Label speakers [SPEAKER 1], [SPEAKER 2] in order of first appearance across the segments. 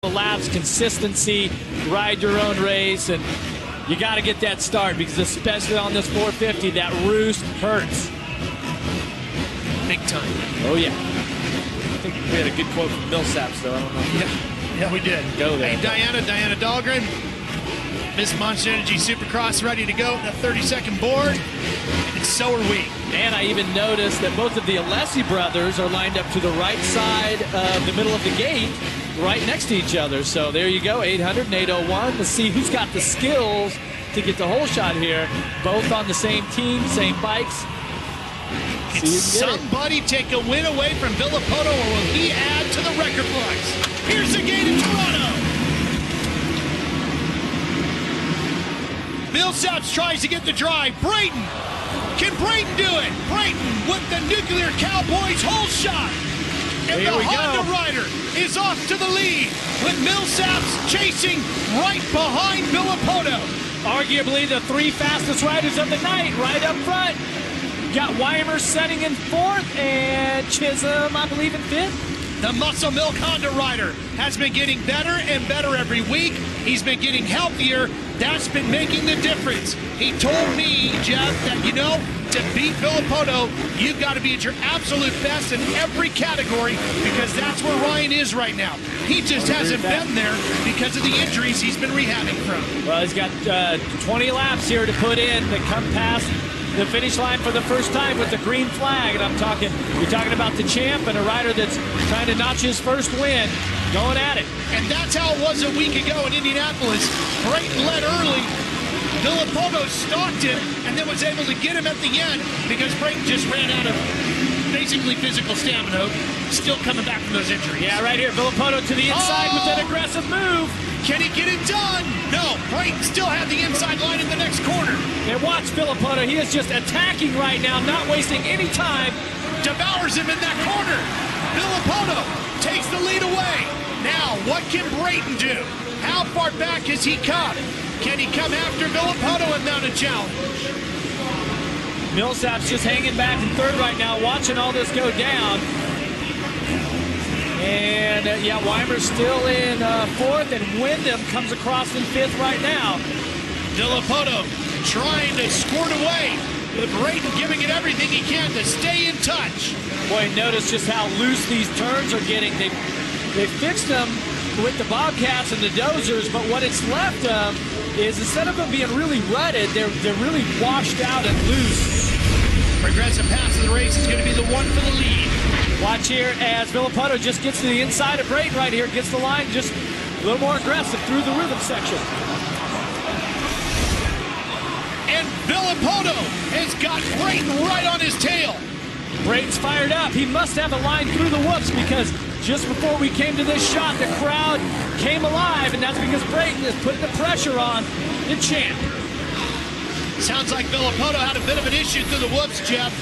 [SPEAKER 1] laps, consistency, ride your own race, and you got to get that start because especially on this 450, that roost hurts.
[SPEAKER 2] Big time.
[SPEAKER 1] Oh, yeah.
[SPEAKER 2] I think we had a good quote from Millsaps, though. I don't know.
[SPEAKER 3] Yeah, we did.
[SPEAKER 1] Go there.
[SPEAKER 3] Hey, Diana Dahlgren, Miss Monster Energy Supercross ready to go. The 30-second board, and so are we.
[SPEAKER 1] And I even noticed that both of the Alessi brothers are lined up to the right side of the middle of the gate, right next to each other. So there you go, 800 and 801. Let's see who's got the skills to get the whole shot here. Both on the same team, same bikes.
[SPEAKER 3] Can somebody take a win away from Villopoto, or will he add to the record books? Here's the gate in Toronto. Millsaps tries to get the drive. Brayton. Can Brayton do it? Brayton with the Nuclear Cowboys hole shot. And
[SPEAKER 1] here
[SPEAKER 3] the Honda rider is off to the lead with Millsaps chasing right behind Villopoto.
[SPEAKER 1] Arguably the three fastest riders of the night right up front. Got Weimer setting in fourth and Chisholm, I believe, in fifth.
[SPEAKER 3] The Muscle Milk Honda rider has been getting better and better every week. He's been getting healthier. That's been making the difference. He told me, Jeff, that, you know, to beat Villopoto, you've got to be at your absolute best in every category because that's where Ryan is right now. He just hasn't been there because of the injuries he's been rehabbing from.
[SPEAKER 1] Well, he's got 20 laps here to put in to come past the finish line for the first time with the green flag. And you're talking about the champ and a rider that's trying to notch his first win, going at it.
[SPEAKER 3] And that's how it was a week ago in Indianapolis. Brayton led early. Villopoto stalked him and then was able to get him at the end because Brayton just ran out of basically physical stamina, still coming back from those injuries.
[SPEAKER 1] Yeah, right here, Villopoto to the inside with an aggressive move.
[SPEAKER 3] Can he get it done? No, Brayton still had the inside line in the next corner.
[SPEAKER 1] And watch Villopoto, he is just attacking right now, not wasting any time.
[SPEAKER 3] Devours him in that corner. Villopoto takes the lead away. Now, what can Brayton do? How far back has he come? Can he come after Villopoto and mount a challenge?
[SPEAKER 1] Millsaps just hanging back in third right now, watching all this go down. And yeah, Weimer's still in fourth, and Wyndham comes across in fifth right now.
[SPEAKER 3] Villopoto trying to squirt away, with Brayton giving it everything he can to stay in touch.
[SPEAKER 1] Boy, notice just how loose these turns are getting. They fixed them with the Bobcats and the Dozers, but what it's left of is instead of them being really rutted, they're really washed out and loose.
[SPEAKER 3] Progressive pass of the race is going to be the one for the lead.
[SPEAKER 1] Watch here as Villopoto just gets to the inside of Brayton right here, gets the line just a little more aggressive through the rhythm section.
[SPEAKER 3] And Villopoto has got Brayton right on his tail.
[SPEAKER 1] Brayton's fired up. He must have a line through the whoops because just before we came to this shot, the crowd came alive, and that's because Brayton is putting the pressure on the champ.
[SPEAKER 3] Sounds like Villopoto had a bit of an issue through the whoops, Jeff.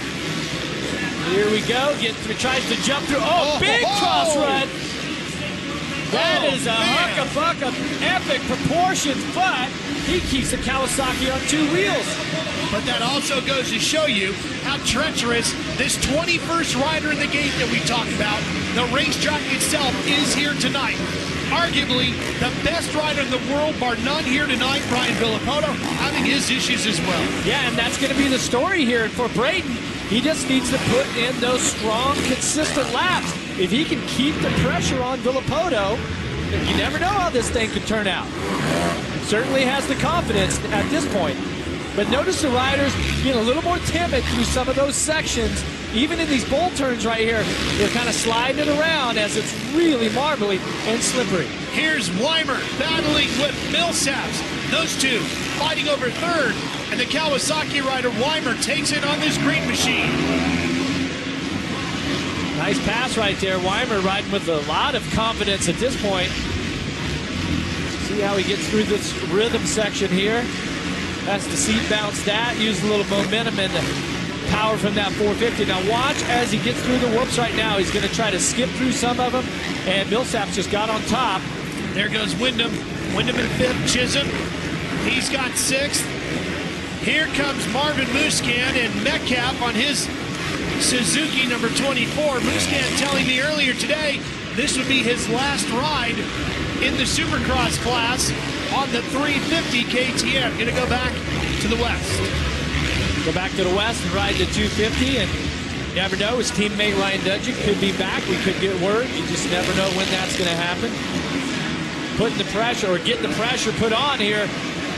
[SPEAKER 1] Here we go. Tries to jump through. Big cross run. That is a huck of epic proportions, but he keeps the Kawasaki on two wheels.
[SPEAKER 3] But that also goes to show you how treacherous this 21st rider in the gate that we talked about, the racetrack itself, is here tonight. Arguably the best rider in the world, bar none, here tonight, Brian Villopoto, having his issues as well.
[SPEAKER 1] Yeah, and that's going to be the story here for Brayton. He just needs to put in those strong, consistent laps. If he can keep the pressure on Villopoto, you never know how this thing could turn out. Certainly has the confidence at this point. But notice the riders being a little more timid through some of those sections. Even in these bowl turns right here, they're kind of sliding it around as it's really marbly and slippery.
[SPEAKER 3] Here's Weimer battling with Millsaps. Those two fighting over third, and the Kawasaki rider Weimer takes it on this green machine.
[SPEAKER 1] Nice pass right there. Weimer riding with a lot of confidence at this point. See how he gets through this rhythm section here. Has to seat bounce that, use a little momentum and the power from that 450. Now watch as he gets through the whoops right now. He's going to try to skip through some of them, and Millsaps just got on top.
[SPEAKER 3] There goes Wyndham. Wyndham in fifth, Chisholm. He's got sixth. Here comes Marvin Musquin and Metcalf on his Suzuki number 24. Musquin telling me earlier today this would be his last ride in the Supercross class on the 350 KTM. Going to go back to the West.
[SPEAKER 1] Go back to the West and ride the 250, and you never know, his teammate Ryan Dudgeon could be back. We could get word. You just never know when that's going to happen. Putting the pressure, or getting the pressure put on here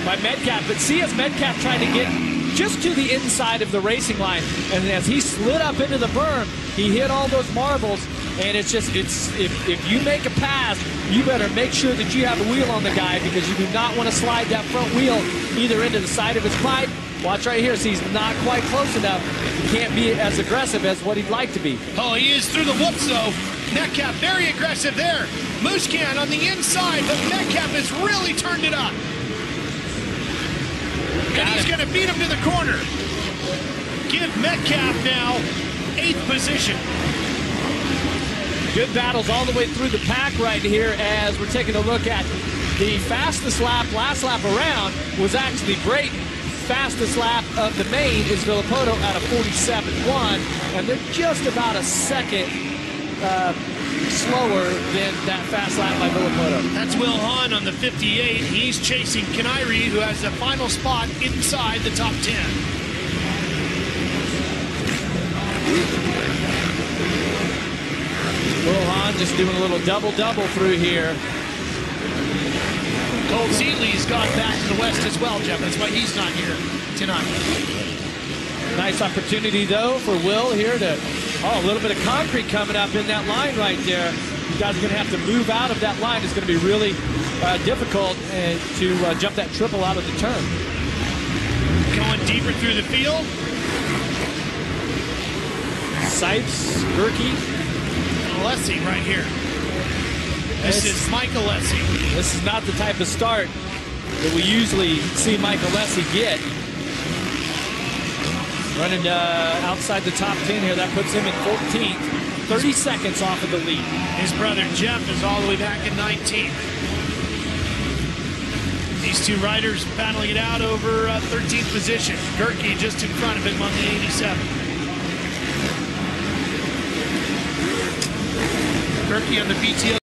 [SPEAKER 1] by Metcalf. But see, as Metcalf trying to get just to the inside of the racing line, and as he slid up into the berm, he hit all those marbles. And it's just, if you make a pass, you better make sure that you have a wheel on the guy, because you do not want to slide that front wheel either into the side of his pipe. Watch right here, see, he's not quite close enough. He can't be as aggressive as what he'd like to be.
[SPEAKER 3] Oh, he is through the whoops, though. Metcalf very aggressive there. Musquin on the inside, but Metcalf has really turned it up. And he's going to beat him to the corner. Give Metcalf now 8th position.
[SPEAKER 1] Good battles all the way through the pack right here, as we're taking a look at the fastest lap, last lap around, was actually Brayton. Fastest lap of the main is Villopoto at a 47.1, and they're just about a second slower than that fast lap by Villopoto.
[SPEAKER 3] That's Will Hahn on the 58. He's chasing Kanairi, who has the final spot inside the top 10.
[SPEAKER 1] Will Hahn just doing a little double-double through here.
[SPEAKER 3] Cole Seeley's gone back to the West as well, Jeff. That's why he's not here tonight.
[SPEAKER 1] Nice opportunity, though, for Will here to, a little bit of concrete coming up in that line right there. You guys are going to have to move out of that line. It's going to be really difficult to jump that triple out of the turn.
[SPEAKER 3] Going deeper through the field.
[SPEAKER 1] Sipes, Gerke.
[SPEAKER 3] Alessi right here. This is Michael Alessi.
[SPEAKER 1] This is not the type of start that we usually see Michael Alessi get. Running outside the top 10 here. That puts him in 14th. 30 seconds off of the lead.
[SPEAKER 3] His brother Jeff is all the way back in 19th. These two riders battling it out over 13th position. Gerke just in front of him on the 87. Gerke on the BTO.